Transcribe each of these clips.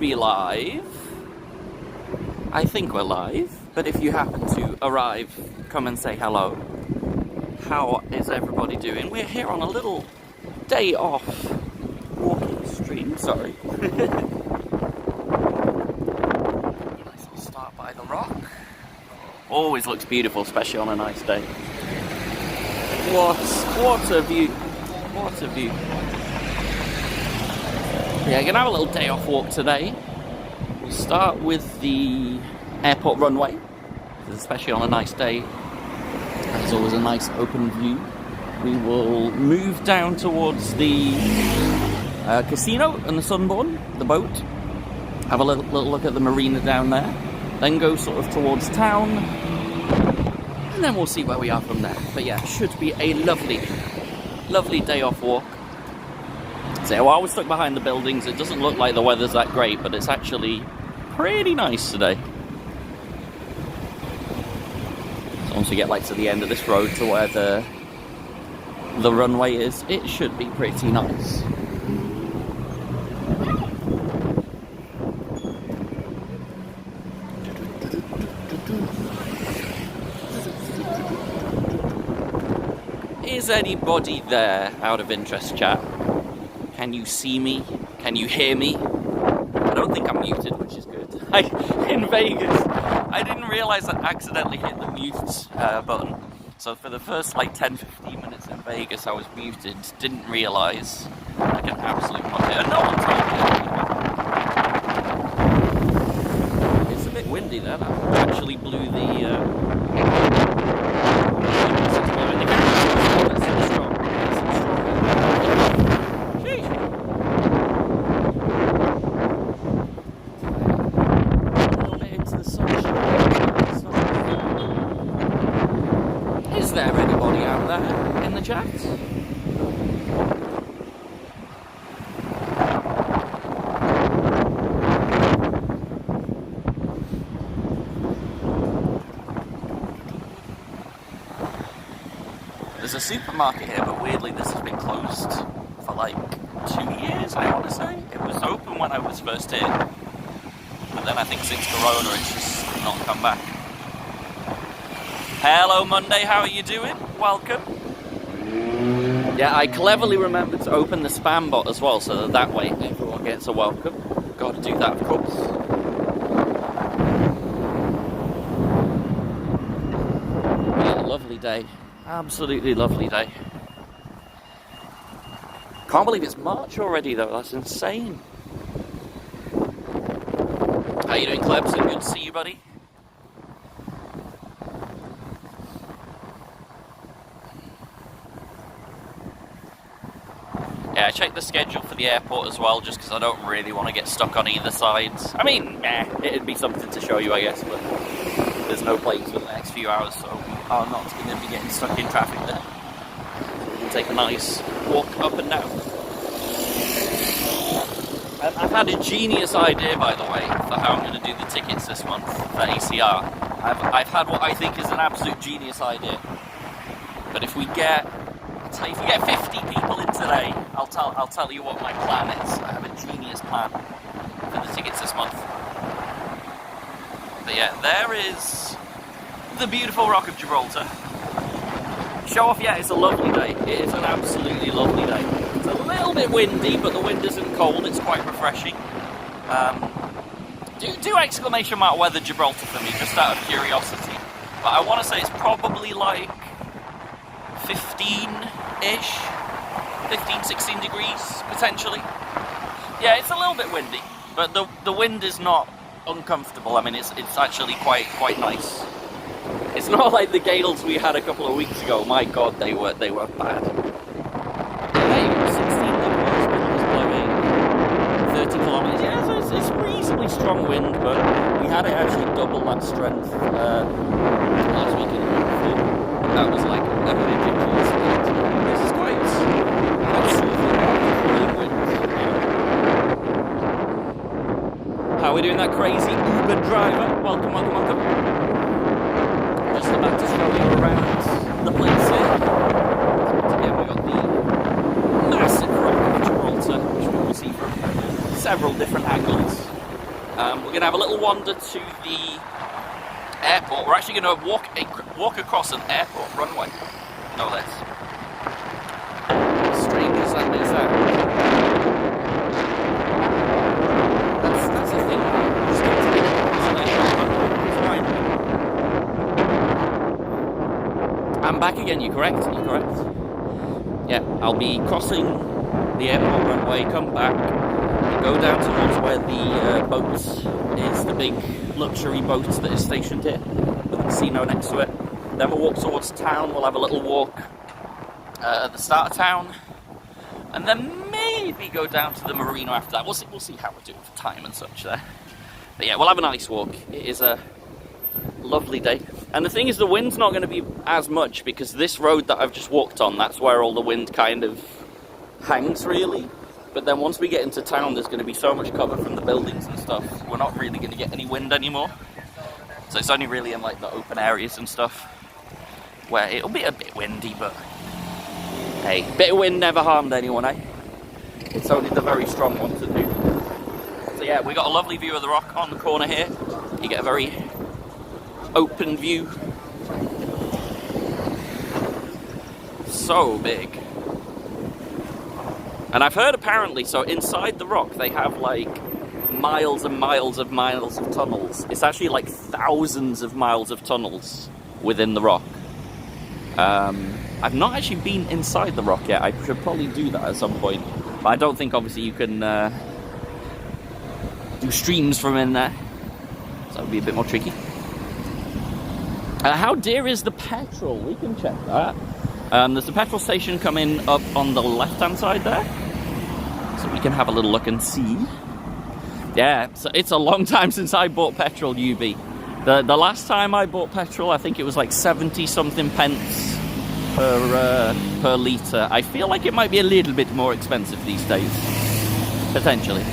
be live. I think we're live, but if you happen to arrive, come and say hello. How is everybody doing? We're here on a little day off walking stream, sorry. Nice little start by the rock. Always looks beautiful, especially on a nice day. What a view. What a view. Yeah, gonna have a little day off walk today. We'll start with the airport runway, especially on a nice day. There's always a nice open view. We will move down towards the casino and the Sunborn, the boat. Have a little look at the marina down there. Then go sort of towards town. And then we'll see where we are from there. But yeah, should be a lovely day off walk. So while we're stuck behind the buildings, it doesn't look like the weather's that great, but it's actually pretty nice today. So once we get like to the end of this road to where the runway is, it should be pretty nice. Is anybody there, out of interest, chat? Can you see me? Can you hear me? I don't think I'm muted, which is good. In Vegas, I didn't realise I accidentally hit the mute button. So for the first like 10-15 minutes in Vegas, I was muted. Didn't realise. Like an absolute muppet. No one told me. It's a bit windy there. That actually blew the... Is there anybody out there in the chat? There's a supermarket here, but weirdly this has been closed for like 2 years, I want to say. It was open when I was first here, but then I think since Corona it's just not come back. Hello Monday, how are you doing? Welcome. Yeah, I cleverly remembered to open the spam bot as well, so that way everyone gets a welcome. Got to do that, of course. Yeah, lovely day. Absolutely lovely day. Can't believe it's March already though, that's insane. How you doing, Clebson? Good to see you, buddy. Yeah, I checked the schedule for the airport as well, just because I don't really want to get stuck on either sides. I mean, it'd be something to show you, I guess, but there's no planes for the next few hours, so I'm not going to be getting stuck in traffic there. So we can take a nice walk up and down. I've had a genius idea, by the way, for how I'm going to do the tickets this month for ACR. I've had what I think is an absolute genius idea. But if we get 50 people in today, I'll tell you what my plan is. I have a genius plan for the tickets this month. But yeah, there is the beautiful Rock of Gibraltar. Show off, yeah, it's a lovely day. It is an absolutely lovely day. It's a little bit windy, but the wind isn't cold. It's quite refreshing. Do exclamation mark weather Gibraltar for me, just out of curiosity. But I want to say it's probably like 15-ish, 15, 16 degrees, potentially. Yeah, it's a little bit windy, but the wind is not uncomfortable. I mean, it's actually quite nice. It's not like the gales we had a couple of weeks ago. My God, they were bad. Hey, 16 degrees, wind was blowing 30 kilometers. Yeah, so it's reasonably strong wind, but we had it actually double that strength last week in the week before. That was like a ridiculous wind. This is quite wind. How are we doing, that crazy Uber driver? Welcome. Just about to show you around the place here. Again, we've got the massive Rock of Gibraltar, which we will see from several different angles. We're going to have a little wander to the airport. We're actually going to walk across an airport runway. No less. Strange as that may sound. That's the thing. Just get to an airport runway. It's fine. I'm back again. You're correct. Yeah, I'll be crossing the airport runway, come back, go down towards where the boat is, the big luxury boat that is stationed here, with the casino next to it. Then we'll walk towards town, we'll have a little walk at the start of town, and then maybe go down to the marina after that. We'll see how we're doing for time and such there. But yeah, we'll have a nice walk. It is a lovely day. And the thing is, the wind's not going to be as much, because this road that I've just walked on, that's where all the wind kind of hangs, really. But then once we get into town, there's going to be so much cover from the buildings and stuff, we're not really going to get any wind anymore. So it's only really in like the open areas and stuff where it'll be a bit windy, but hey, bit of wind never harmed anyone, eh? It's only the very strong ones that do. So yeah, we got a lovely view of the rock on the corner here. You get a very open view. So big. And I've heard apparently, so inside the rock they have like miles and miles of tunnels. It's actually like thousands of miles of tunnels within the rock. I've not actually been inside the rock yet. I should probably do that at some point. But I don't think obviously you can do streams from in there. So that would be a bit more tricky. How dear is the petrol? We can check that. There's a petrol station coming up on the left-hand side there. So we can have a little look and see. Yeah, so it's a long time since I bought petrol, UB. The last time I bought petrol, I think it was like 70-something pence per litre. I feel like it might be a little bit more expensive these days. Potentially.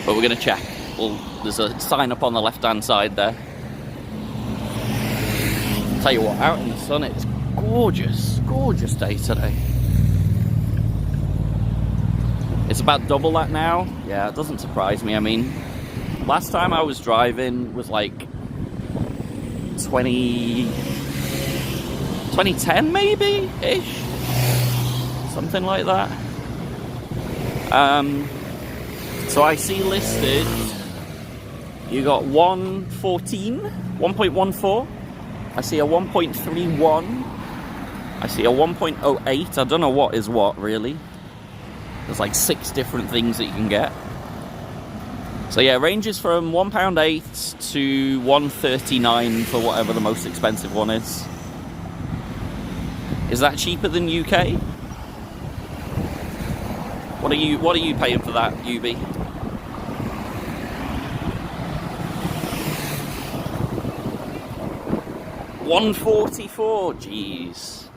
But we're going to check. Well, there's a sign up on the left-hand side there. Tell you what, out in the sun, it's gorgeous day today. It's about double that now. Yeah, it doesn't surprise me. I mean, last time I was driving was like 2010 maybe ish, something like that. So I see listed you got 1.14. I see a 1.31. I see a 1.08. I don't know what is what, really. There's like 6 different things that you can get. So yeah, ranges from £1.08 to £1.39 for whatever the most expensive one is. Is that cheaper than UK? What are you paying for that, UB? £1.44, jeez.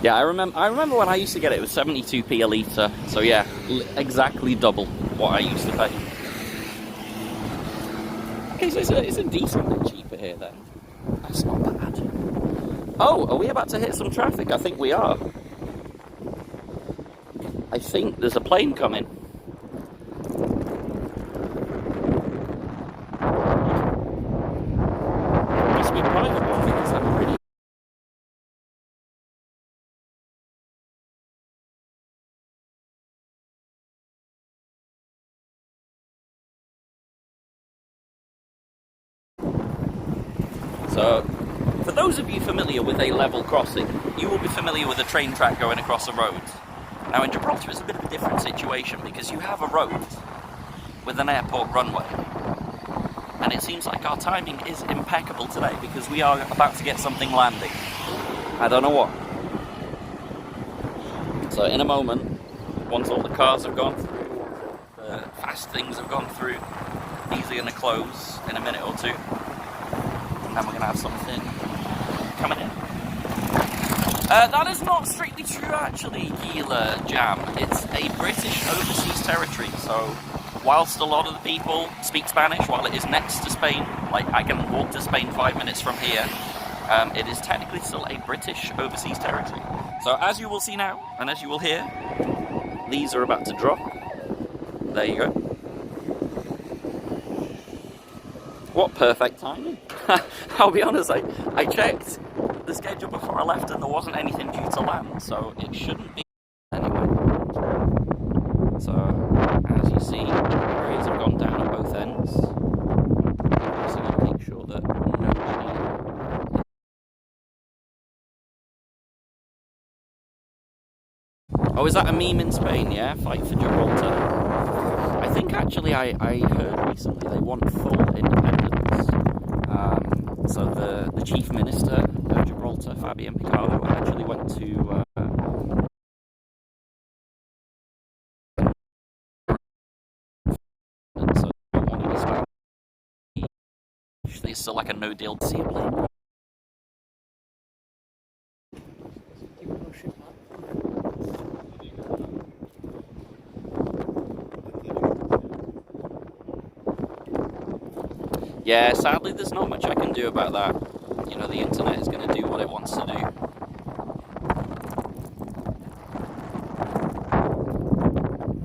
Yeah, I remember when I used to get it, it was 72p a litre. So yeah, exactly double what I used to pay. Okay, so it's a decent bit cheaper here then. That's not bad. Oh, are we about to hit some traffic? I think we are. I think there's a plane coming. Must be a private one because I'm pretty... So, for those of you familiar with a level crossing, you will be familiar with a train track going across a road. Now in Gibraltar it's a bit of a different situation because you have a road with an airport runway. And it seems like our timing is impeccable today because we are about to get something landing. I don't know what. So in a moment, once all the cars have gone through, the fast things have gone through, these are going to close in a minute or two. And then we're going to have something coming in. That is not strictly true, actually, Gila Jam. It's a British overseas territory, so whilst a lot of the people speak Spanish, while it is next to Spain, like I can walk to Spain 5 minutes from here, it is technically still a British overseas territory. So as you will see now, and as you will hear, these are about to drop. There you go. What perfect timing. I'll be honest, I checked the schedule before I left and there wasn't anything due to land, so it shouldn't be anyway. So, as you see, areas have gone down at both ends. So I'll make sure that nobody... Oh, is that a meme in Spain, yeah? Fight for Gibraltar. I think actually I heard recently they want full independence. So the Chief Minister of Gibraltar, Fabian Picardo, actually went to... so they don't want to be stopped. Usually it's still like a no-deal to see a plane. Yeah, sadly there's not much I can do about that. You know, the internet is going to do what it wants to do.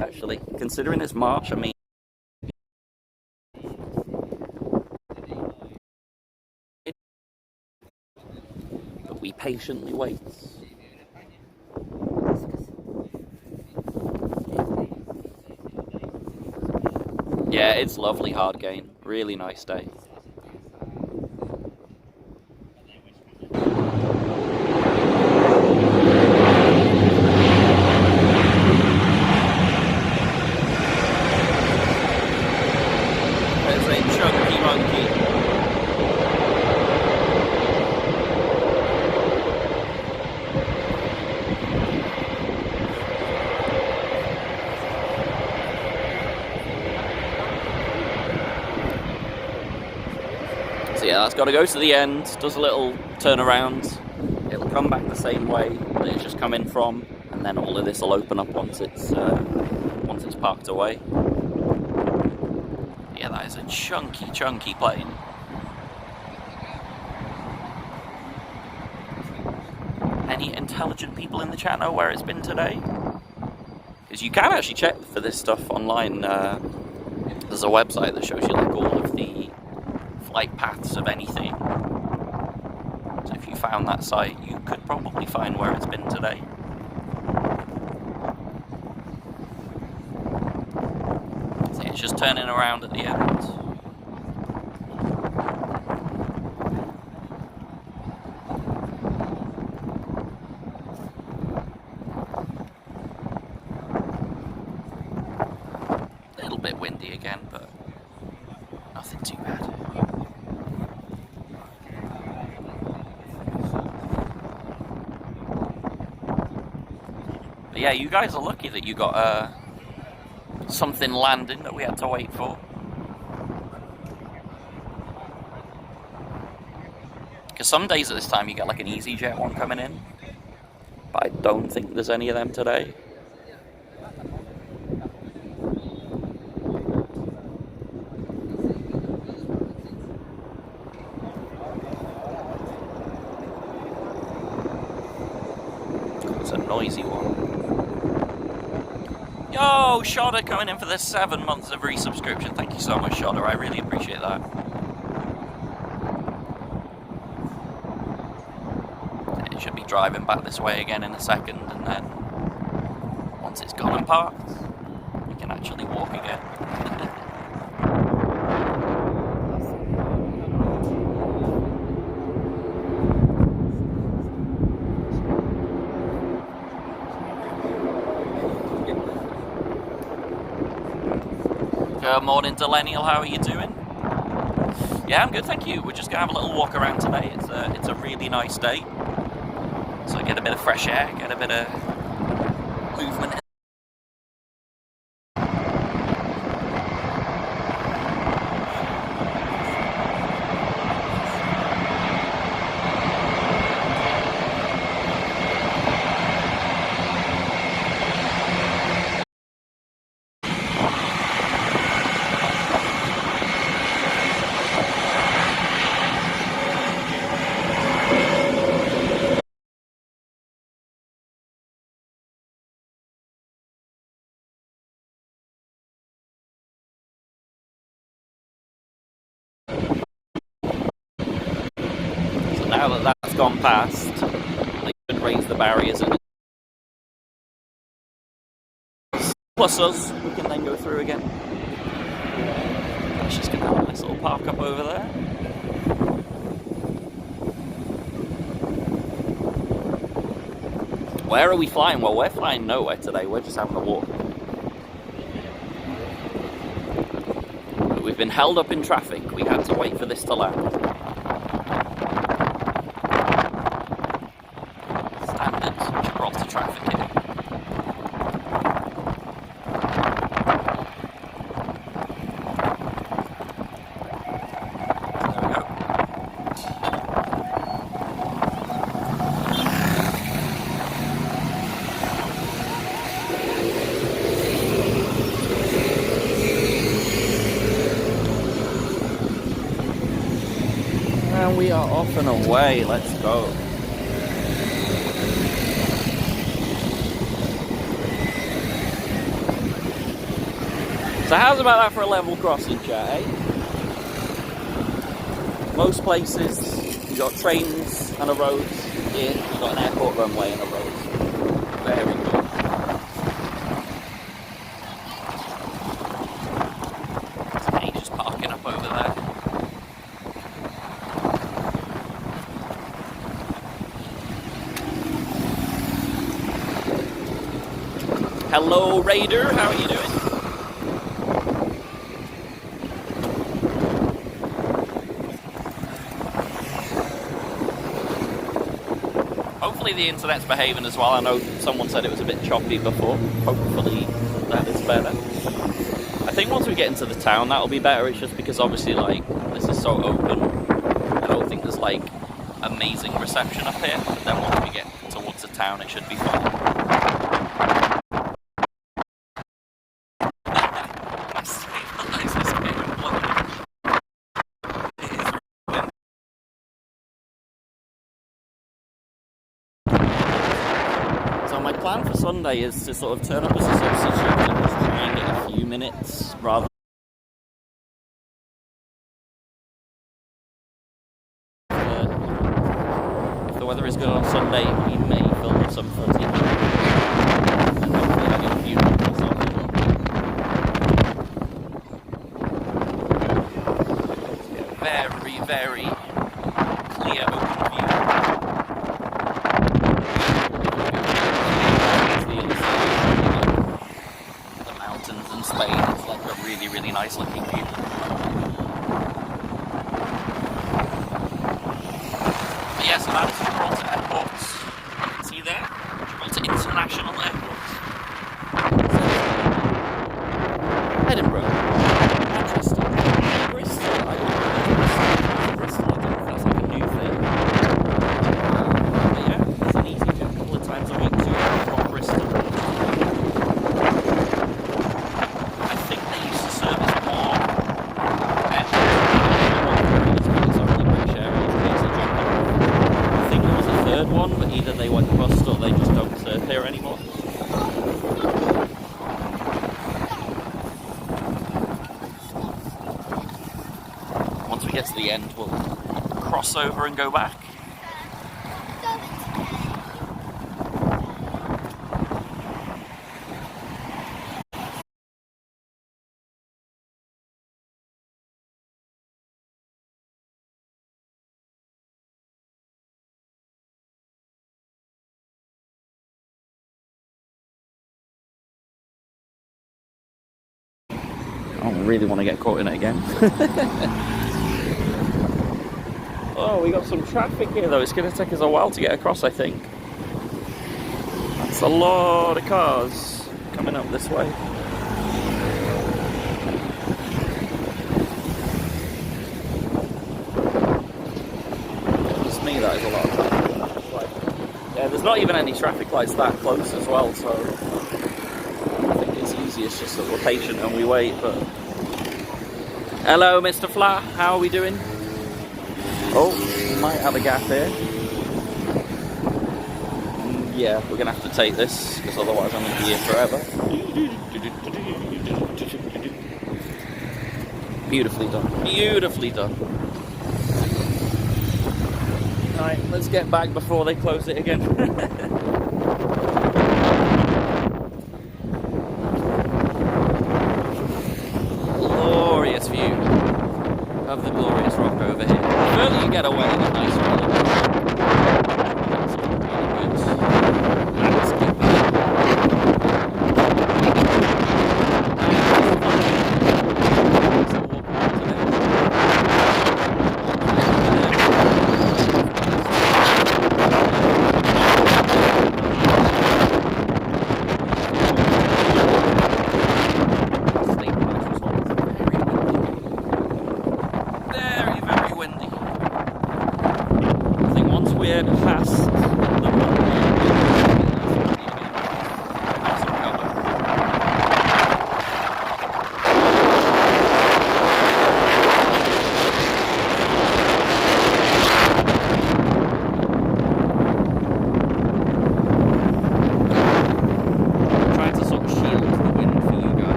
Actually, considering it's March, I mean... But we patiently wait. Yeah, it's lovely hard gain. Really nice day. There's a chunky monkey. So yeah, that's got to go to the end, does a little turnaround, it'll come back the same way that it's just come in from, and then all of this will open up once it's parked away. Yeah, that is a chunky plane. Any intelligent people in the chat know where it's been today? Because you can actually check for this stuff online. There's a website that shows you like all of the flight paths of anything. So if you found that site, you could probably find where it's been today. So it's just turning around at the end. A little bit windy again, but nothing too bad. But yeah, you guys are lucky that you got something landing that we had to wait for. Because some days at this time you get like an EasyJet one coming in, but I don't think there's any of them today. It's a noisy one. Yo, Shodder coming in for the 7 months of resubscription. Thank you so much, Shodder. I really appreciate that. It should be driving back this way again in a second, and then once it's gone and parked, we can actually walk again. Good morning, Delenial. How are you doing? Yeah, I'm good, thank you. We're just gonna have a little walk around today. It's a really nice day, so get a bit of fresh air, get a bit of movement. now that that's gone past, they should raise the barriers and plus us, we can then go through again. That's just going to have a nice little park up over there. Where are we flying? Well, we're flying nowhere today. We're just having a walk. But we've been held up in traffic. We had to wait for this to land. Standard Gibraltar traffic here. And we are off and away. Let's go. So how's about that for a level crossing, chat, eh? Most places, you've got trains and a road. Here, you've got an airport runway and a road. Very good. Hey, just parking up over there. Hello, Raider. How are you doing? Hopefully the internet's behaving as well. I know someone said it was a bit choppy before. Hopefully that is better. I think once we get into the town, that'll be better. It's just because obviously, like, this is so open. I don't think there's, like, amazing reception up here. But then once we get towards the town, it should be fine. My plan for Sunday is to sort of turn up as a substitute and just try and get a few minutes rather than if the weather is good on Sunday, we may film some footage and hopefully I get a few minutes off as well. Very, very clear open view. In Spain, it's like a really, really nice looking view. But yeah, so that's Gibraltar Airport. You can see there, Gibraltar International Airport. Edinburgh, Manchester, Bristol. I don't know if that's like a new thing. But yeah, it's an easy trip a couple of times a week to from Bristol. One, but either they went bust or they just don't serve here anymore. Once we get to the end, we'll cross over and go back. I don't really want to get caught in it again. Oh, we got some traffic here though. It's going to take us a while to get across, I think. That's a lot of cars coming up this way. Just me, that is a lot of traffic. Yeah, there's not even any traffic lights that close as well, so it's just that we're patient and we wait. But hello, Mr. Fla, how are we doing? Oh, we might have a gap here. Yeah, we're gonna have to take this because otherwise I'm gonna be here forever. Beautifully done, beautifully done. Right, let's get back before they close it again. Glorious view of the glorious rock over here. The further you get away, the nicer it looks. That's some really good landscaping.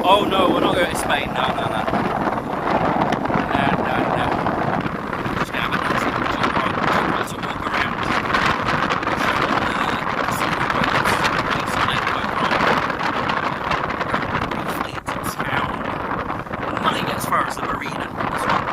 Oh no, we're not going to Spain. No. Just going to have a nice little Gibraltar walk around. Briefly into town. Might get as far as the marina as well.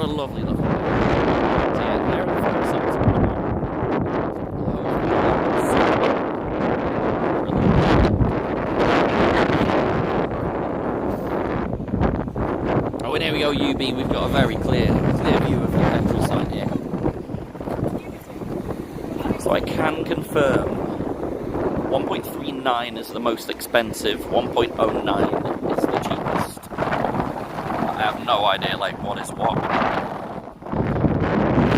Lovely. So yeah, there are the front sides of the Oh, and here we go, UB. We've got a very clear view of the petrol sign here. So I can confirm 1.39 is the most expensive, 1.09 is the cheapest. I have no idea, like, what is what.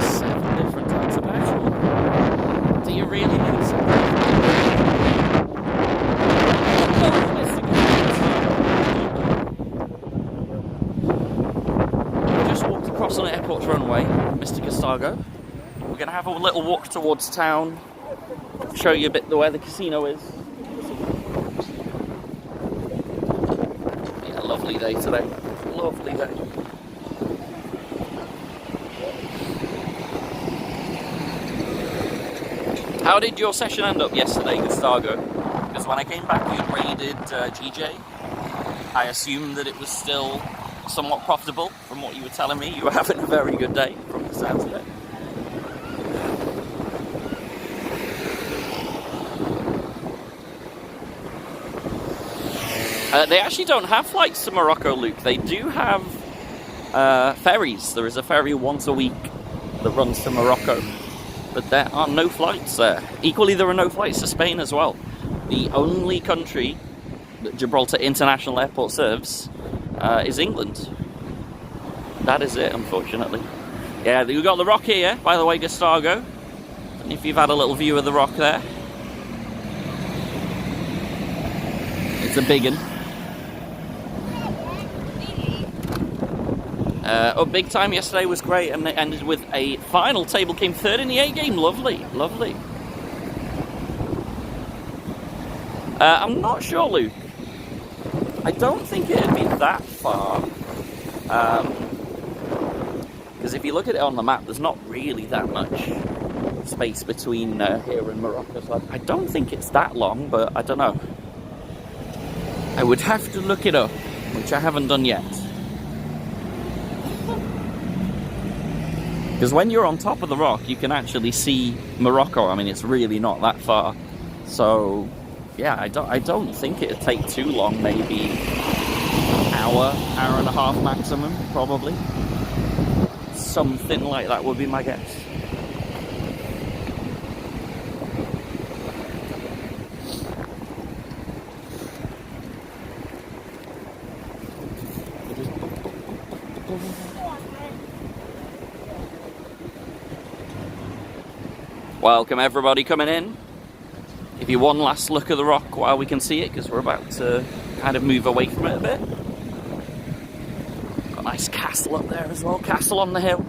7 different types of petrol. Do you really need something? We just walked across on the airport's runway, Mr. Castago. We're going to have a little walk towards town, show you a bit where the casino is. Yeah, lovely day today. Lovely day. How did your session end up yesterday, Gustavo? Because when I came back, you raided GJ. I assumed that it was still somewhat profitable from what you were telling me. You were having a very good day from the sounds of it. They actually don't have flights to Morocco, Luke. They do have ferries. There is a ferry once a week that runs to Morocco. But there are no flights there. Equally, there are no flights to Spain as well. The only country that Gibraltar International Airport serves is England. That is it, unfortunately. Yeah, we've got the rock here, by the way, Gustavo. And if you've had a little view of the rock there. It's a big one. Big time yesterday was great, and it ended with a final table, came third in the A game. Lovely. I'm not sure, Luke. I don't think it'd be that far. Because if you look at it on the map, there's not really that much space between here and Morocco. So I don't think it's that long, but I don't know. I would have to look it up, which I haven't done yet. Because when you're on top of the rock, you can actually see Morocco. I mean, it's really not that far. So, yeah, I don't think it'd take too long. Maybe hour and a half maximum, probably. Something like that would be my guess. Welcome everybody coming in. Give you one last look at the rock while we can see it, because we're about to kind of move away from it a bit. Got a nice castle up there as well, castle on the hill.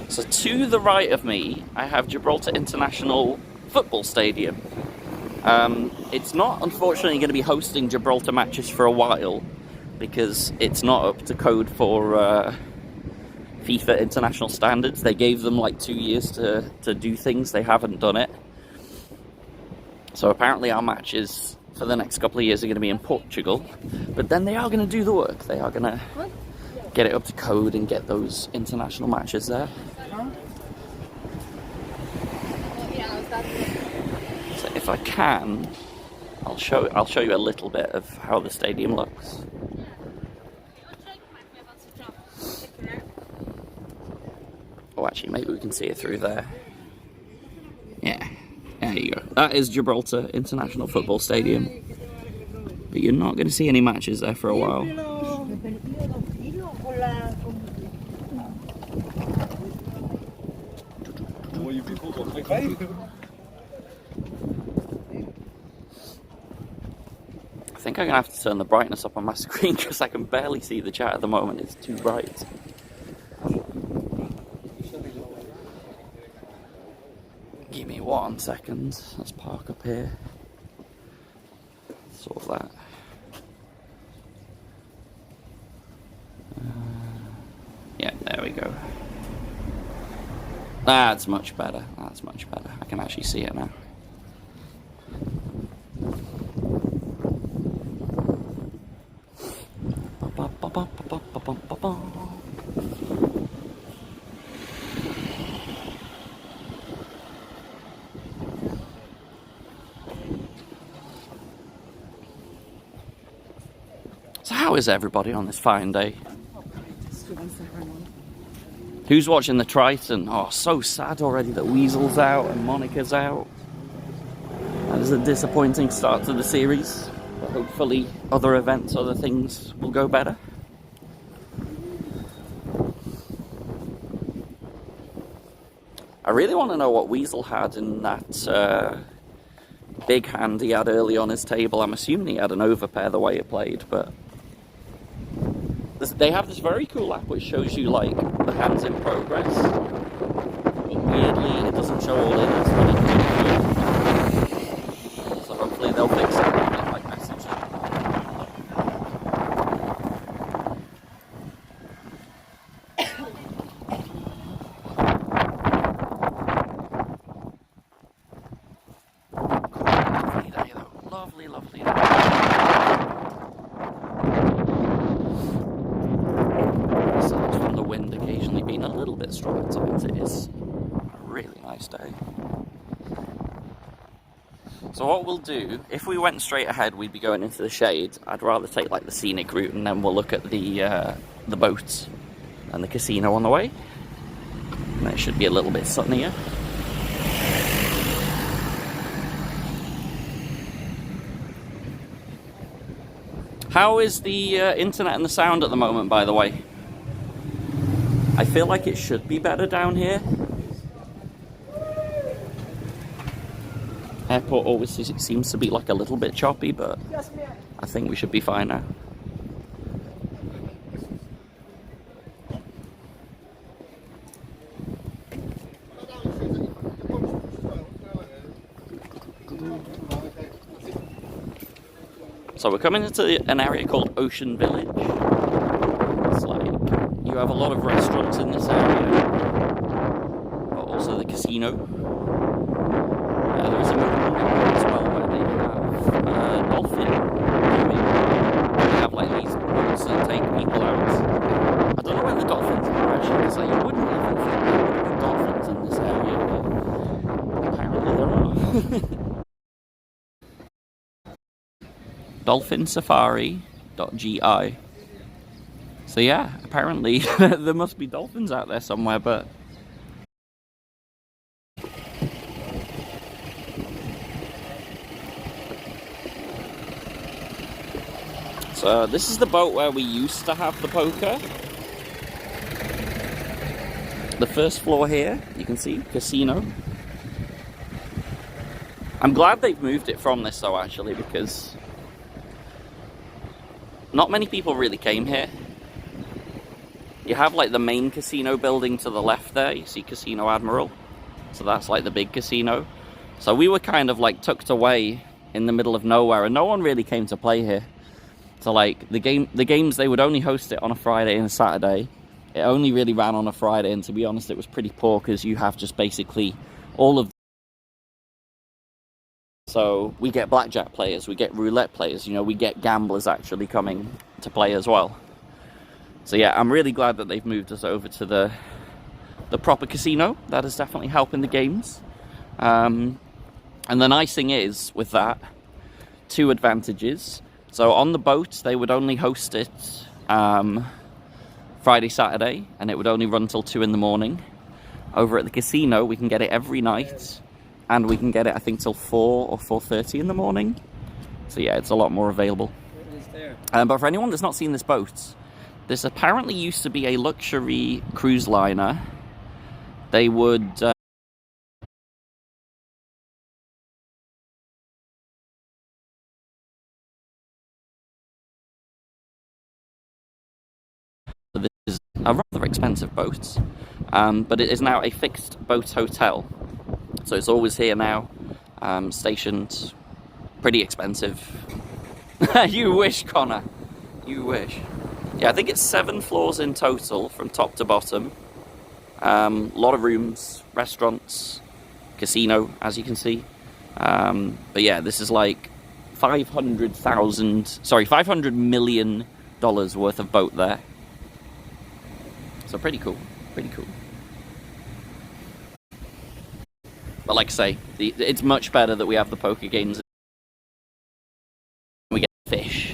So to the right of me, I have Gibraltar International Football Stadium. It's not, unfortunately, going to be hosting Gibraltar matches for a while, because it's not up to code for FIFA international standards. They gave them like 2 years to do things. They haven't done it. So apparently our matches for the next couple of years are going to be in Portugal. But then they are going to do the work. They are going to get it up to code and get those international matches there. So if I can, I'll show you a little bit of how the stadium looks. Oh, actually, maybe we can see it through there. Yeah, there you go. That is Gibraltar International Football Stadium. But you're not going to see any matches there for a while. I think I'm going to have to turn the brightness up on my screen because I can barely see the chat at the moment. It's too bright. Give me 1 second. Let's park up here. Sort that. Yeah, there we go. That's much better. That's much better. I can actually see it now. So how is everybody on this fine day? Who's watching the Triton? Oh, so sad already that Weasel's out and Monica's out. That is a disappointing start to the series. But hopefully other events, other things will go better. I really want to know what Weasel had in that big hand he had early on his table. I'm assuming he had an overpair the way it played, but they have this very cool app which shows you like the hands in progress, but weirdly it doesn't show all in. It's really cool. So hopefully they'll fix it and like message it. Lovely day though, lovely day. Wind occasionally being a little bit strong at times. It is a really nice day. So what we'll do, if we went straight ahead, we'd be going into the shade. I'd rather take like the scenic route, and then we'll look at the boats and the casino on the way. And it should be a little bit sunnier. How is the internet and the sound at the moment, by the way? I feel like it should be better down here. Airport always seems to be like a little bit choppy, but I think we should be fine now. So we're coming into an area called Ocean Village. It's like, you have a lot of restaurants in this area, but also the casino. There is a marina as well where they have dolphin viewing. They have like these boats that take people out. I don't know where the dolphins are actually, because like, you wouldn't even think there would be dolphins in this area, but apparently there are. dolphinsafari.gi. So yeah, apparently there must be dolphins out there somewhere, but so this is the boat where we used to have the poker. The first floor here, you can see, casino. I'm glad they've moved it from this though, actually, because not many people really came here. You have like the main casino building to the left there, you see Casino Admiral. So that's like the big casino. So we were kind of like tucked away in the middle of nowhere, and no one really came to play here. So like the games, they would only host it on a Friday and a Saturday. It only really ran on a Friday, and to be honest, it was pretty poor because you have just basically all of. So we get blackjack players, we get roulette players, you know, we get gamblers actually coming to play as well. So yeah, I'm really glad that they've moved us over to the proper casino. That is definitely helping the games. And the nice thing is, with that, two advantages. So on the boat, they would only host it Friday, Saturday, and it would only run till 2 in the morning. Over at the casino, we can get it every night. And we can get it, I think, till 4 or 4:30 in the morning. So yeah, it's a lot more available. But for anyone that's not seen this boat, this apparently used to be a luxury cruise liner. They would... this is a rather expensive boat, but it is now a fixed boat hotel. So it's always here now, stationed, pretty expensive. You wish, Connor. You wish. Yeah, I think it's 7 floors in total from top to bottom. A lot of rooms, restaurants, casino, as you can see. But yeah, this is like $500 million worth of boat there. So pretty cool, pretty cool. But like I say, it's much better that we have the poker games. We get fish.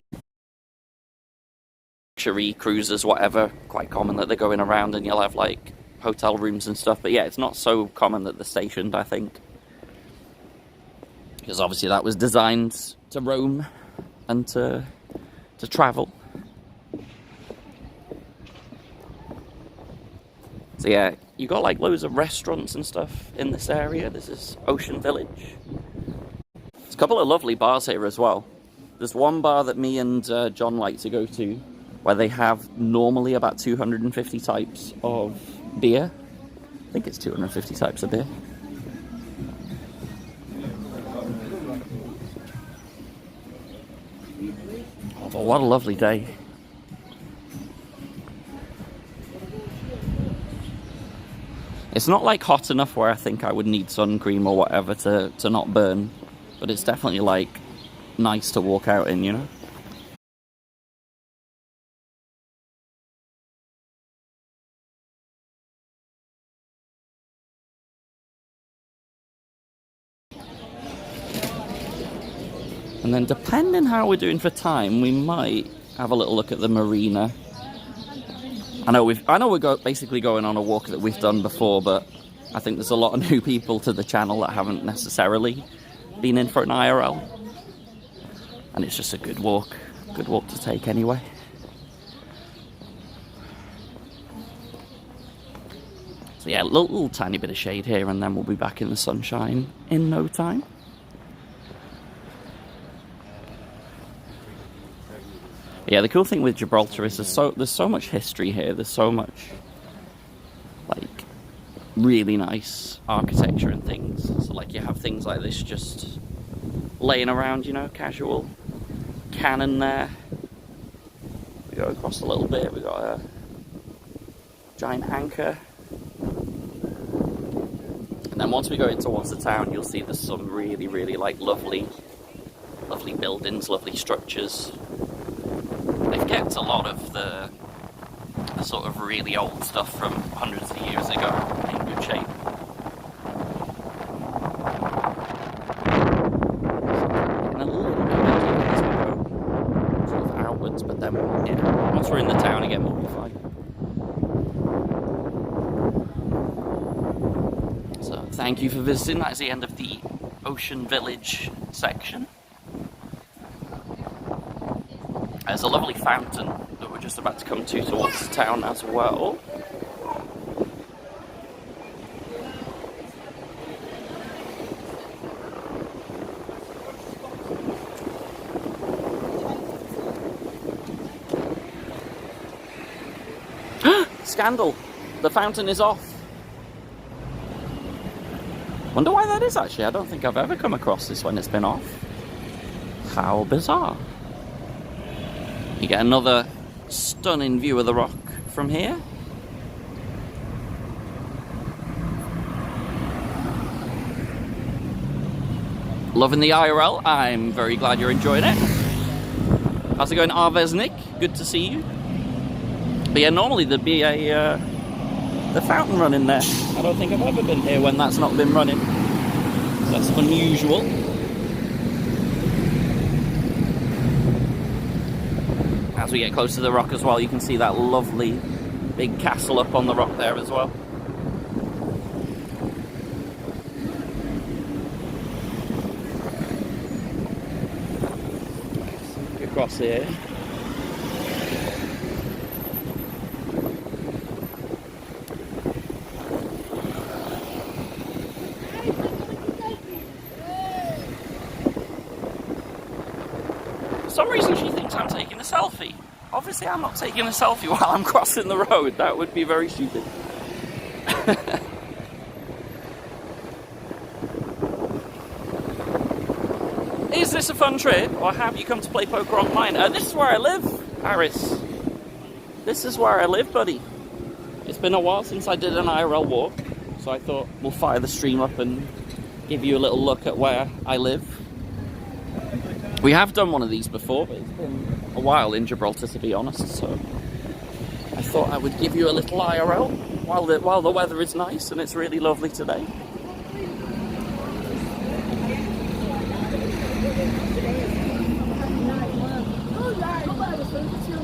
Luxury cruises, whatever, quite common that they're going around and you'll have like hotel rooms and stuff. But yeah, it's not so common that they're stationed, I think. Because obviously that was designed to roam and to travel. So yeah, you got like loads of restaurants and stuff in this area. This is Ocean Village. There's a couple of lovely bars here as well. There's one bar that me and John like to go to, where they have normally about 250 types of beer. I think it's 250 types of beer. Oh, but what a lovely day. It's not like hot enough where I think I would need sun cream or whatever to not burn, but it's definitely like nice to walk out in, you know? And then depending how we're doing for time, we might have a little look at the marina. I know we're basically going on a walk that we've done before, but I think there's a lot of new people to the channel that haven't necessarily been in for an IRL. And it's just a good walk to take anyway. So yeah, a little tiny bit of shade here and then we'll be back in the sunshine in no time. Yeah, the cool thing with Gibraltar is there's so much history here. There's so much, like, really nice architecture and things. So, like, you have things like this just laying around, you know, casual cannon there. We go across a little bit, we got a giant anchor. And then once we go in towards the town, you'll see there's some really, really like lovely buildings, lovely structures. They've kept a lot of the sort of really old stuff from hundreds of years ago in good shape. And a little bit as we go sort of outwards, but then yeah, once we're in the town again, we'll be fine. So thank you for visiting. That is the end of the Ocean Village section. There's a lovely fountain that we're just about to come to towards the town as well. Scandal! The fountain is off. Wonder why that is actually. I don't think I've ever come across this when it's been off. How bizarre. You get another stunning view of the rock from here. Loving the IRL. I'm very glad you're enjoying it. How's it going, Arvesnik? Good to see you. But yeah, normally there'd be the fountain running there. I don't think I've ever been here when that's not been running. That's unusual. As we get close to the rock as well, you can see that lovely big castle up on the rock there as well. Look across here. For some reason she thinks I'm taking a selfie. Obviously I'm not taking a selfie while I'm crossing the road. That would be very stupid. Is this a fun trip, or have you come to play poker online? This is where I live, Harris. This is where I live, buddy. It's been a while since I did an IRL walk, so I thought we'll fire the stream up and give you a little look at where I live. We have done one of these before, but it's been a while in Gibraltar, to be honest, so I thought I would give you a little IRL while the weather is nice and it's really lovely today.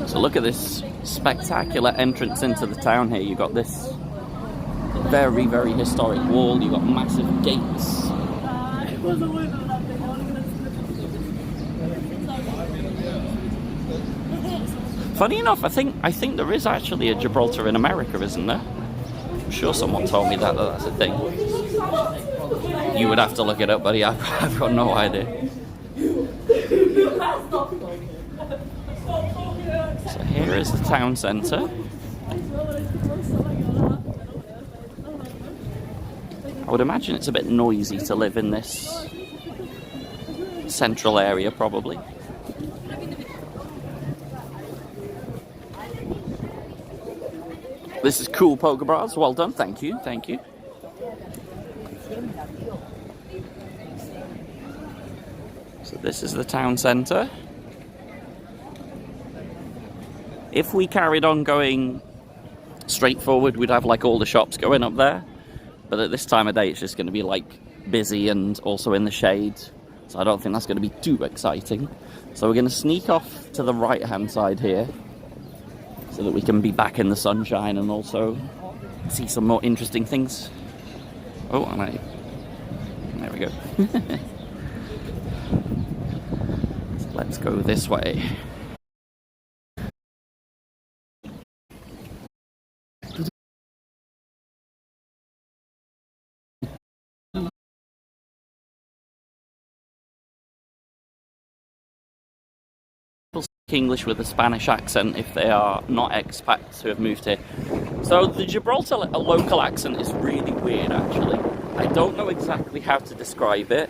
So look at this spectacular entrance into the town here. You've got this very, very historic wall, you've got massive gates. Funny enough, I think there is actually a Gibraltar in America, isn't there? I'm sure someone told me that's a thing. You would have to look it up, buddy. I've got no idea. So here is the town centre. I would imagine it's a bit noisy to live in this central area, probably. This is cool, Poker Bras. Well done. Thank you. Thank you. So this is the town centre. If we carried on going straight forward, we'd have like all the shops going up there. But at this time of day, it's just going to be like busy and also in the shade. So I don't think that's going to be too exciting. So we're going to sneak off to the right-hand side here, so that we can be back in the sunshine and also see some more interesting things. Oh, there we go. So let's go this way. English with a Spanish accent if they are not expats who have moved here. So the Gibraltar local accent is really weird, actually. I don't know exactly how to describe it.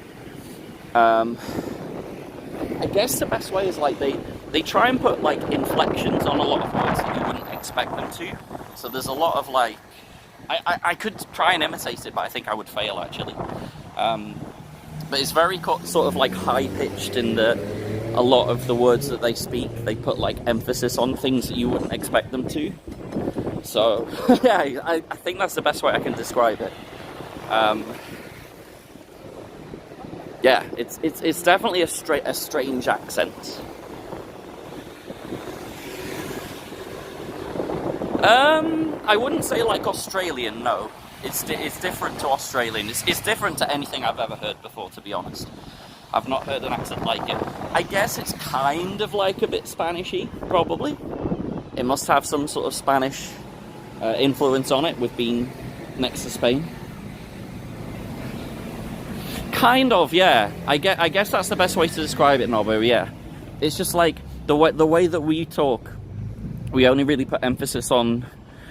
I guess the best way is like they try and put like inflections on a lot of words that you wouldn't expect them to. So there's a lot of like, I could try and imitate it, but I think I would fail actually. But it's very sort of like high pitched in that a lot of the words that they speak, they put like emphasis on things that you wouldn't expect them to. So yeah, I think that's the best way I can describe it. Yeah, it's definitely a strange accent. I wouldn't say like Australian, no. It's different to Australian. It's different to anything I've ever heard before, to be honest. I've not heard an accent like it. I guess it's kind of like a bit Spanishy, probably. It must have some sort of Spanish influence on it with being next to Spain. Kind of, yeah. I guess that's the best way to describe it, Nobbo, yeah. It's just like the way that we talk, we only really put emphasis on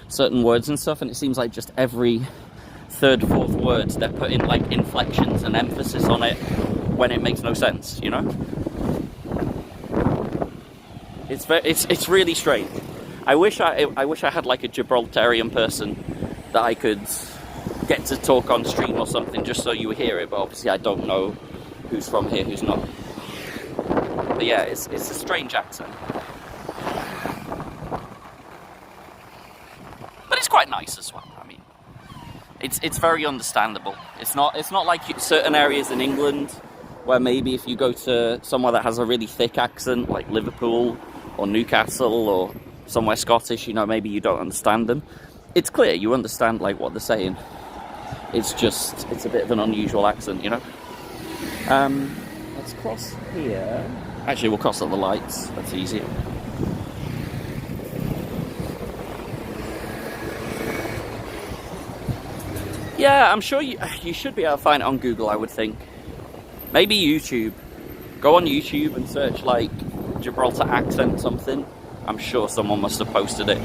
certain words and stuff, and it seems like just every third, fourth word, they're putting like inflections and emphasis on it when it makes no sense, you know? It's really strange. I wish I had like a Gibraltarian person that I could get to talk on stream or something just so you hear it, but obviously I don't know who's from here, who's not. But yeah, it's a strange accent. But it's quite nice as well. I mean, it's very understandable. It's not like certain areas in England where maybe if you go to somewhere that has a really thick accent, like Liverpool or Newcastle or somewhere Scottish, you know, maybe you don't understand them. It's clear you understand like what they're saying. It's a bit of an unusual accent, you know. Let's cross here. Actually, we'll cross at the lights. That's easier. Yeah, I'm sure you should be able to find it on Google, I would think. Maybe YouTube. Go on YouTube and search like Gibraltar accent something. I'm sure someone must have posted it.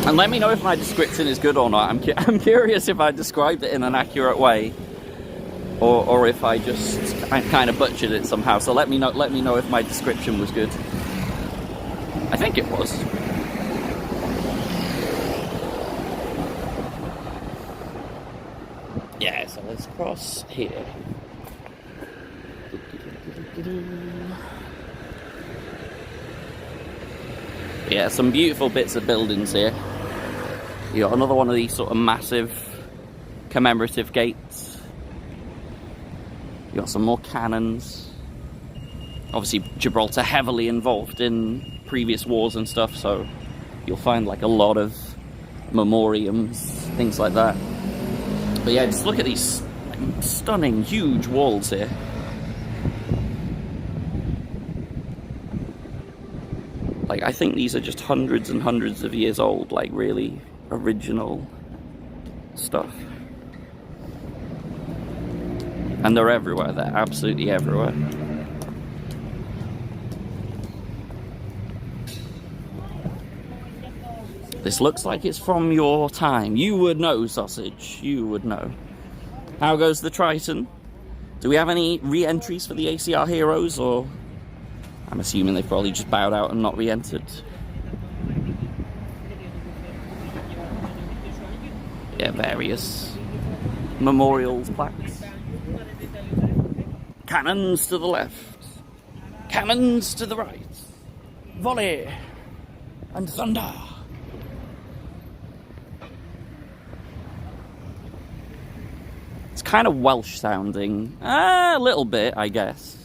And let me know if my description is good or not. I'm curious if I described it in an accurate way, or if I kind of butchered it somehow. So let me know if my description was good. I think it was. Yeah, so let's cross here. Yeah, some beautiful bits of buildings here. You got another one of these sort of massive commemorative gates. You got some more cannons. Obviously, Gibraltar heavily involved in previous wars and stuff, so you'll find like a lot of memoriams, things like that. But yeah, just look at these like, stunning, huge walls here. Like, I think these are just hundreds and hundreds of years old, like really original stuff. And they're everywhere, they're absolutely everywhere. This looks like it's from your time. You would know, Sausage, you would know. How goes the Triton? Do we have any re-entries for the ACR heroes, or... I'm assuming they've probably just bowed out and not re-entered. Yeah, various memorials, plaques. Cannons to the left. Cannons to the right. Volley. And thunder. It's kind of Welsh sounding. A little bit, I guess.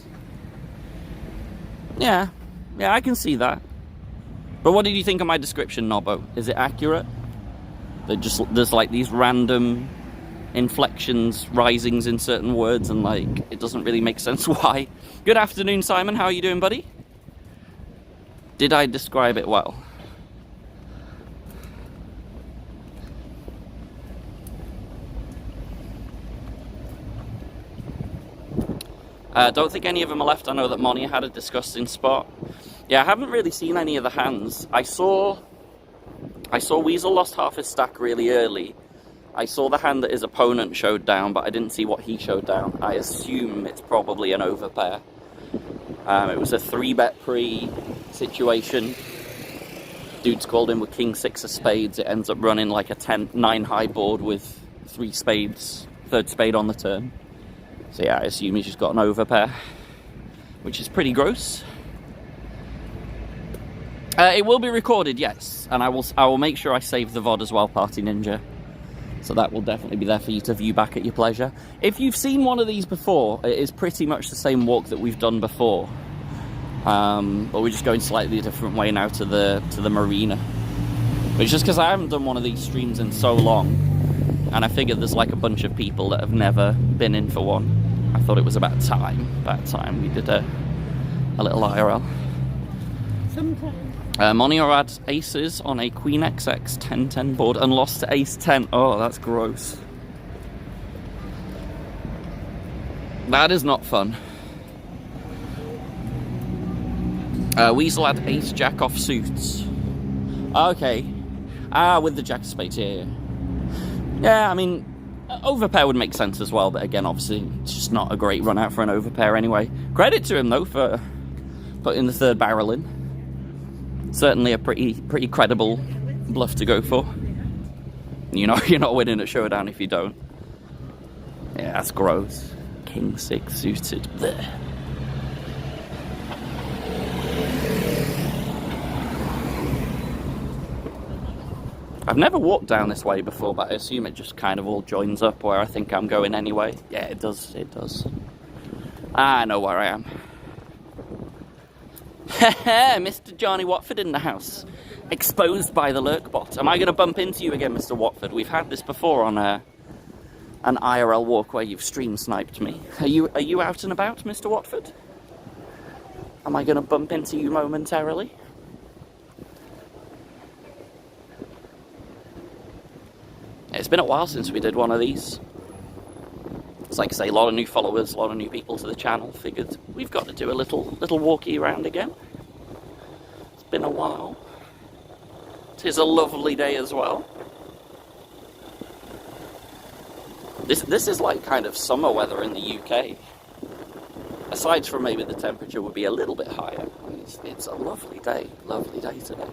Yeah, I can see that. But what did you think of my description, Nobbo? Is it accurate? There's like these random inflections, risings in certain words, and like it doesn't really make sense why. Good afternoon, Simon. How are you doing, buddy? Did I describe it well? Don't think any of them are left. I know that Monia had a disgusting spot. Yeah, I haven't really seen any of the hands. I saw Weasel lost half his stack really early, I saw the hand that his opponent showed down, but I didn't see what he showed down. I assume it's probably an overpair. It was a 3-bet pre situation. Dude's called in with king 6 of spades. It ends up running like a 10-9 high board with 3 spades, 3rd spade on the turn. So yeah, I assume he's just got an overpair, which is pretty gross. It will be recorded, yes, and I will make sure I save the VOD as well, Party Ninja. So that will definitely be there for you to view back at your pleasure. If you've seen one of these before, it is pretty much the same walk that we've done before. But we're just going slightly a different way now to the marina. But it's just because I haven't done one of these streams in so long, and I figured there's like a bunch of people that have never been in for one. I thought it was about time we did a little IRL. Sometimes. Monio had aces on a Queen XX 10-10 board and lost to ace 10. Oh, that's gross. That is not fun. Weasel had ace jack off suits. Okay. With the jack of spades, yeah. Yeah, I mean, overpair would make sense as well, but again, obviously, it's just not a great run out for an overpair anyway. Credit to him, though, for putting the 3rd barrel in. Certainly a pretty credible bluff to go for. You know, you're not winning at showdown if you don't. Yeah, that's gross. King 6 suited. Blech. I've never walked down this way before, but I assume it just kind of all joins up where I think I'm going anyway. Yeah, it does, it does. I know where I am. Mr. Johnny Watford in the house. Exposed by the lurk bot. Am I going to bump into you again, Mr. Watford? We've had this before on an IRL walk where you've stream sniped me. Are you out and about, Mr. Watford? Am I going to bump into you momentarily? It's been a while since we did one of these. It's like I say, a lot of new followers, a lot of new people to the channel. Figured we've got to do a little walkie around again. It's been a while. It is a lovely day as well. This is like kind of summer weather in the UK. Aside from maybe the temperature would be a little bit higher. It's a lovely day today.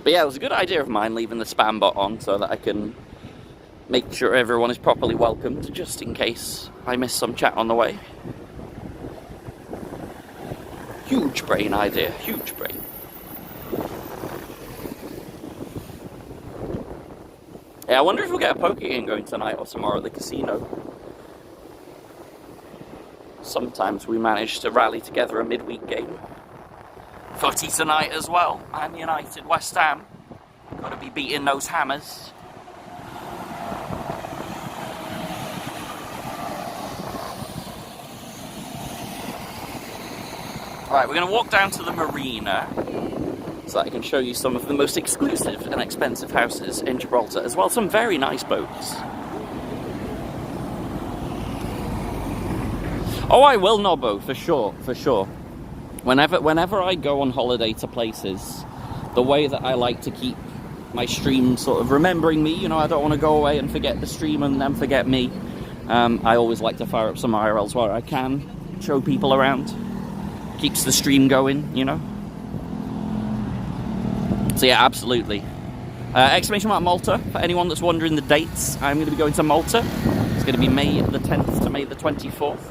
But yeah, it was a good idea of mine leaving the spam bot on so that I can make sure everyone is properly welcomed, just in case I miss some chat on the way. Huge brain idea, huge brain. Yeah, I wonder if we'll get a poker game going tonight or tomorrow at the casino. Sometimes we manage to rally together a midweek game. Footy tonight as well, and United, West Ham. Got to be beating those hammers. Right, we're going to walk down to the marina so that I can show you some of the most exclusive and expensive houses in Gibraltar, as well as some very nice boats. Oh, I will, Nobbo, for sure. Whenever I go on holiday to places, the way that I like to keep my stream sort of remembering me, you know, I don't want to go away and forget the stream and then forget me. I always like to fire up some IRLs where I can, show people around. Keeps the stream going, you know. So yeah, absolutely. Exclamation mark Malta, for anyone that's wondering the dates, I'm going to be going to Malta. It's going to be May the 10th to May the 24th.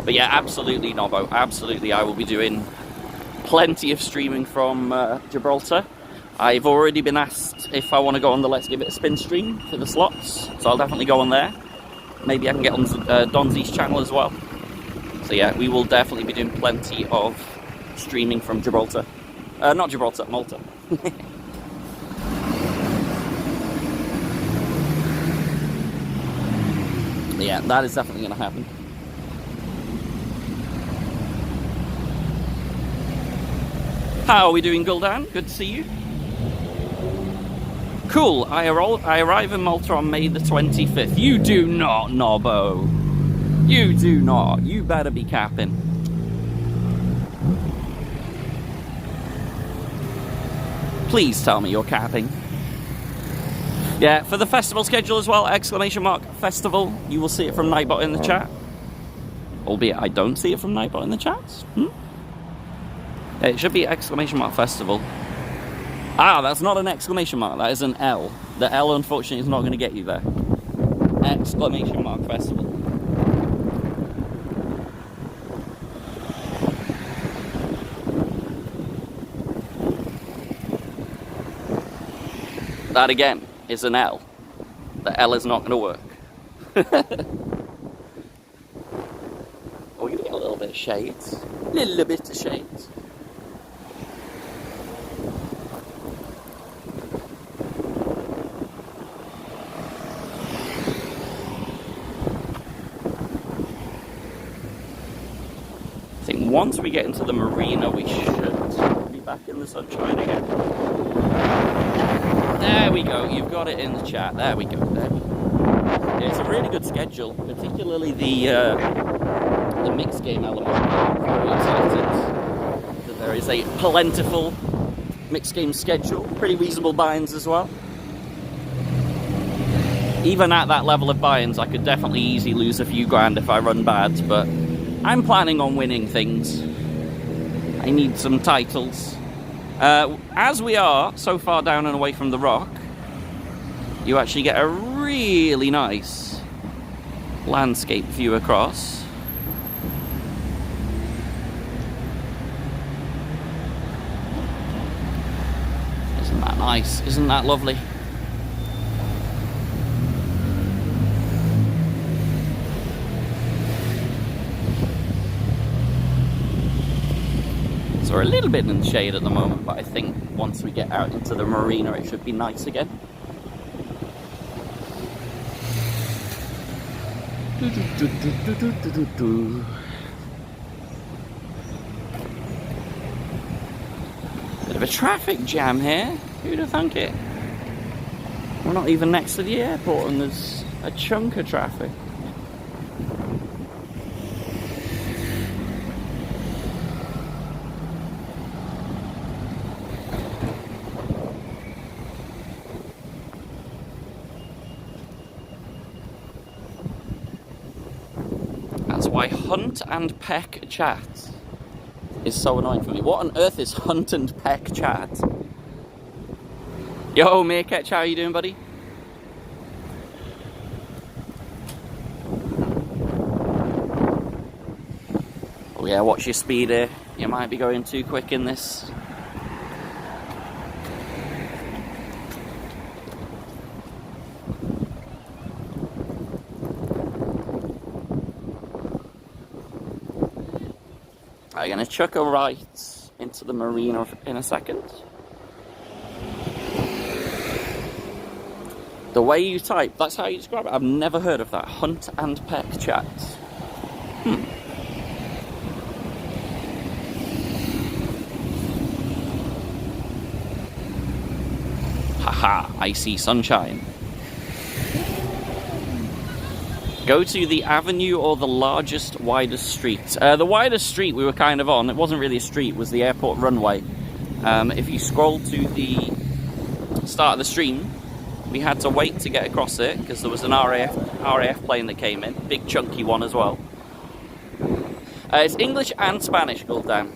But yeah, absolutely, Nobbo, absolutely, I will be doing plenty of streaming from Gibraltar. I've already been asked if I want to go on the Let's Give It a Spin stream for the slots, so I'll definitely go on there. Maybe I can get on Donzi's channel as well. So yeah, we will definitely be doing plenty of streaming from Gibraltar. Not Gibraltar, Malta. Yeah, that is definitely going to happen. How are we doing, Guldan? Good to see you. Cool, I arrive in Malta on May the 25th. You do not, Nobbo. You do not. You better be capping. Please tell me you're capping. Yeah, for the festival schedule as well, !festival. You will see it from Nightbot in the chat. Albeit I don't see it from Nightbot in the chat. It should be !festival. Ah, that's not an exclamation mark, that is an L. The L, unfortunately, is not going to get you there. !festival. That again is an L. The L is not going to work. Oh, you get a little bit of shades. Little bit of shades. I think once we get into the marina, we should be back in the sunshine again. There we go, you've got it in the chat. There we go, there we go. Yeah, it's a really good schedule, particularly the mixed game element. I'm very excited that there is a plentiful mixed game schedule. Pretty reasonable buy-ins as well. Even at that level of buy-ins, I could definitely easily lose a few grand if I run bad, but I'm planning on winning things. I need some titles. As we are so far down and away from the rock, you actually get a really nice landscape view across. Isn't that nice? Isn't that lovely? So we're a little bit in the shade at the moment, but I think once we get out into the marina it should be nice again. Bit of a traffic jam here. Who'd have thunk it? We're not even next to the airport and there's a chunk of traffic. Why hunt and peck chat is so annoying for me. What on earth is hunt and peck chat? Yo, Meerketch, how are you doing, buddy? Oh yeah, watch your speed here. You might be going too quick in this. I'm going to chuck a right into the marina in a second. The way you type, that's how you describe it. I've never heard of that. Hunt and peck chat. Haha, I see sunshine. Go to the avenue or the largest, widest street. The widest street we were kind of on, it wasn't really a street, was the airport runway. If you scroll to the start of the stream, we had to wait to get across it because there was an RAF plane that came in, big chunky one as well. It's English and Spanish, Gul'dan.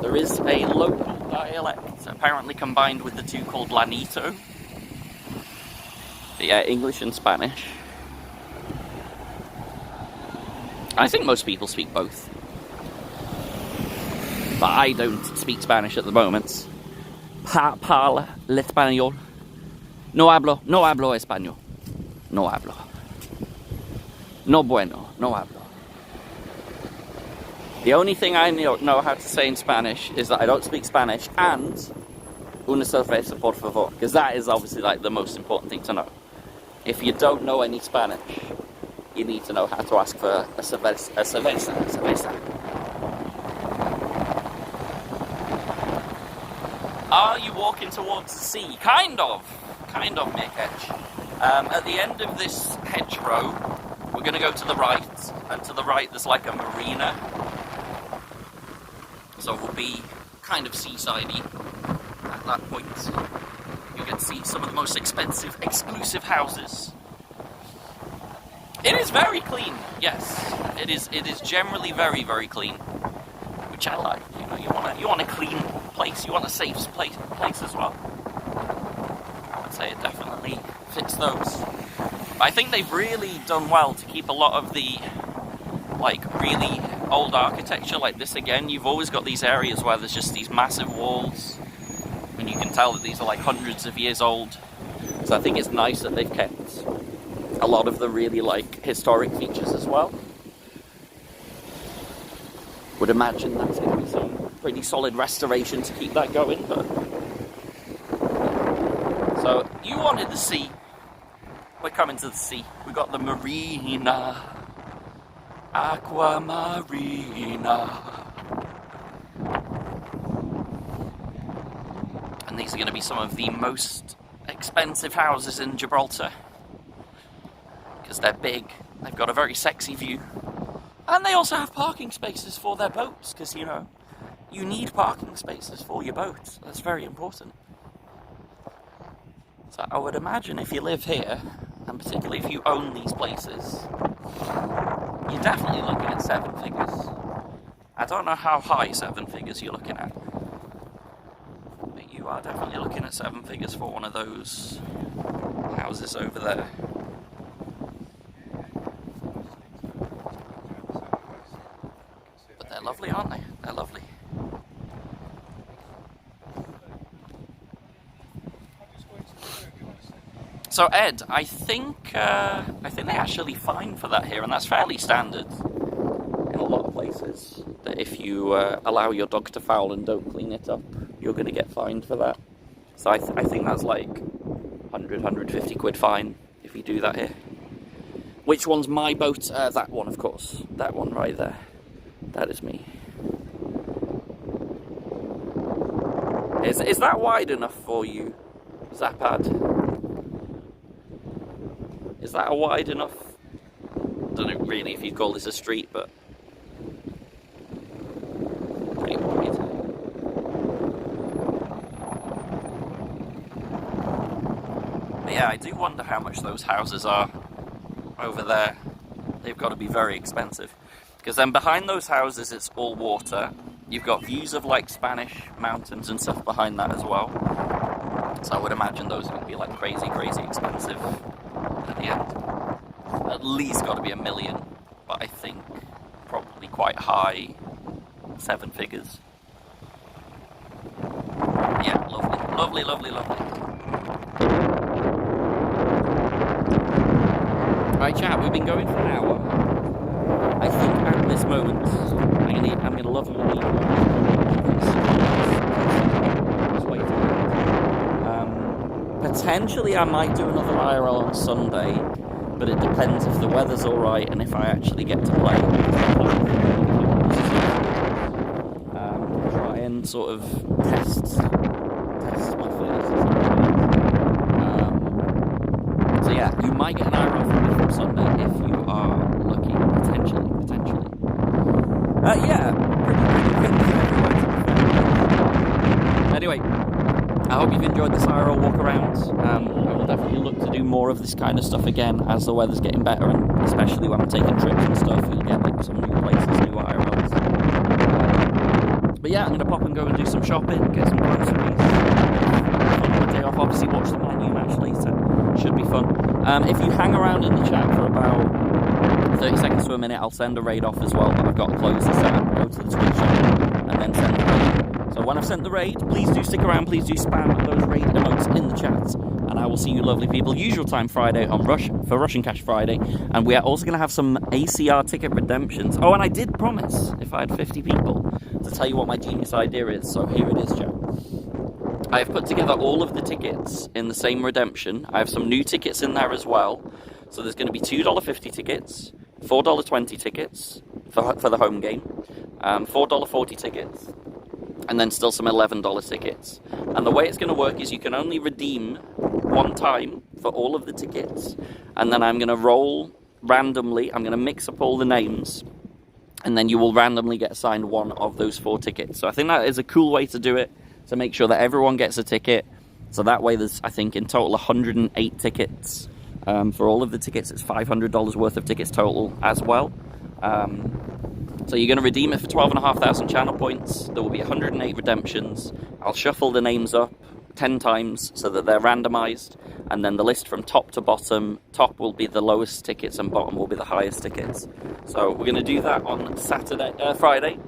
There is a local dialect apparently combined with the two called Lanito. But yeah, English and Spanish. I think most people speak both. But I don't speak Spanish at the moment. Parla l'español. No hablo español. No hablo. No bueno, no hablo. The only thing I know how to say in Spanish is that I don't speak Spanish and una cerveza, por favor. Because that is obviously like the most important thing to know. If you don't know any Spanish, you need to know how to ask for a cerveza. Are you walking towards the sea? Kind of, Meerketch. At the end of this hedgerow, we're going to go to the right, and to the right there's like a marina. So we'll be kind of seasidey at that point. You get to see some of the most expensive, exclusive houses. It is very clean, yes. It is generally very, very clean, which I like. You know, you want a clean place. You want a safe place as well. I would say it definitely fits those. But I think they've really done well to keep a lot of the like really old architecture like this. Again, you've always got these areas where there's just these massive walls, and you can tell that these are like hundreds of years old. So I think it's nice that they've kept a lot of the really like historic features as well. Would imagine that's going to be some pretty solid restoration to keep that going. But so you wanted the sea. We're coming to the sea. We got the marina, aqua marina, and these are going to be some of the most expensive houses in Gibraltar. Because they're big, they've got a very sexy view, and they also have parking spaces for their boats, because, you know, you need parking spaces for your boats. That's very important. So I would imagine if you live here, and particularly if you own these places, you're definitely looking at 7 figures. I don't know how high 7 figures you're looking at, but you are definitely looking at 7 figures for one of those houses over there. They're lovely, aren't they? They're lovely. So Ed, I think they actually fine for that here, and that's fairly standard in a lot of places. That if you allow your dog to foul and don't clean it up, you're going to get fined for that. So I think that's like 100, 150 quid fine if you do that here. Which one's my boat? That one, of course. That one right there. That is me. Is that wide enough for you, Zapad? Is that a wide enough? I don't know really if you'd call this a street, but pretty wide. But yeah, I do wonder how much those houses are over there. They've got to be very expensive. Because then behind those houses it's all water. You've got views of like Spanish mountains and stuff behind that as well. So I would imagine those are going to be like crazy, crazy expensive at the end. At least got to be $1 million. But I think probably quite high 7 figures. Yeah, lovely. Lovely, lovely, lovely. Right, chat, we've been going for an hour. I think at this moment, I'm gonna love you. Potentially, I might do another IRL on Sunday, but it depends if the weather's all right and if I actually get to play. Try and sort of test my feelings. So yeah, you might get an IRL from me from Sunday if you are lucky, potentially. Yeah, anyway, I hope you've enjoyed this IRL walk around. I will definitely look to do more of this kind of stuff again as the weather's getting better, and especially when I'm taking trips and stuff, you'll get like some new places, new IRLs. But yeah, I'm going to pop and go and do some shopping, get some groceries. On the day off, obviously watch the Man U match later. Should be fun. If you hang around in the chat for about 30 seconds to a minute, I'll send a raid off as well, but I've got to close this out, go to the Twitch shop, and then send the raid. So when I've sent the raid, please do stick around, please do spam those raid emotes in the chat, and I will see you lovely people, usual time Friday on for Russian Cash Friday, and we are also going to have some ACR ticket redemptions. Oh, and I did promise, if I had 50 people, to tell you what my genius idea is, so here it is, Joe. I have put together all of the tickets in the same redemption. I have some new tickets in there as well. So there's going to be $2.50 tickets, $4.20 tickets for the home game, $4.40 tickets, and then still some $11 tickets. And the way it's going to work is you can only redeem one time for all of the tickets, and then I'm going to roll randomly, I'm going to mix up all the names, and then you will randomly get assigned one of those 4 tickets. So I think that is a cool way to do it, to make sure that everyone gets a ticket. So that way there's, I think, in total 108 tickets. For all of the tickets, it's $500 worth of tickets total as well. So you're going to redeem it for 12,500 channel points. There will be 108 redemptions. I'll shuffle the names up 10 times so that they're randomized, and then the list from top to bottom, top will be the lowest tickets and bottom will be the highest tickets. So we're going to do that on Friday.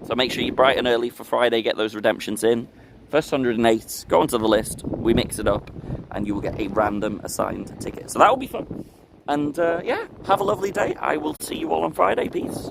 So make sure you're bright and early for Friday, get those redemptions in. First 108, go onto the list, we mix it up, and you will get a random assigned ticket. So that will be fun. And yeah, have a lovely day. I will see you all on Friday. Peace.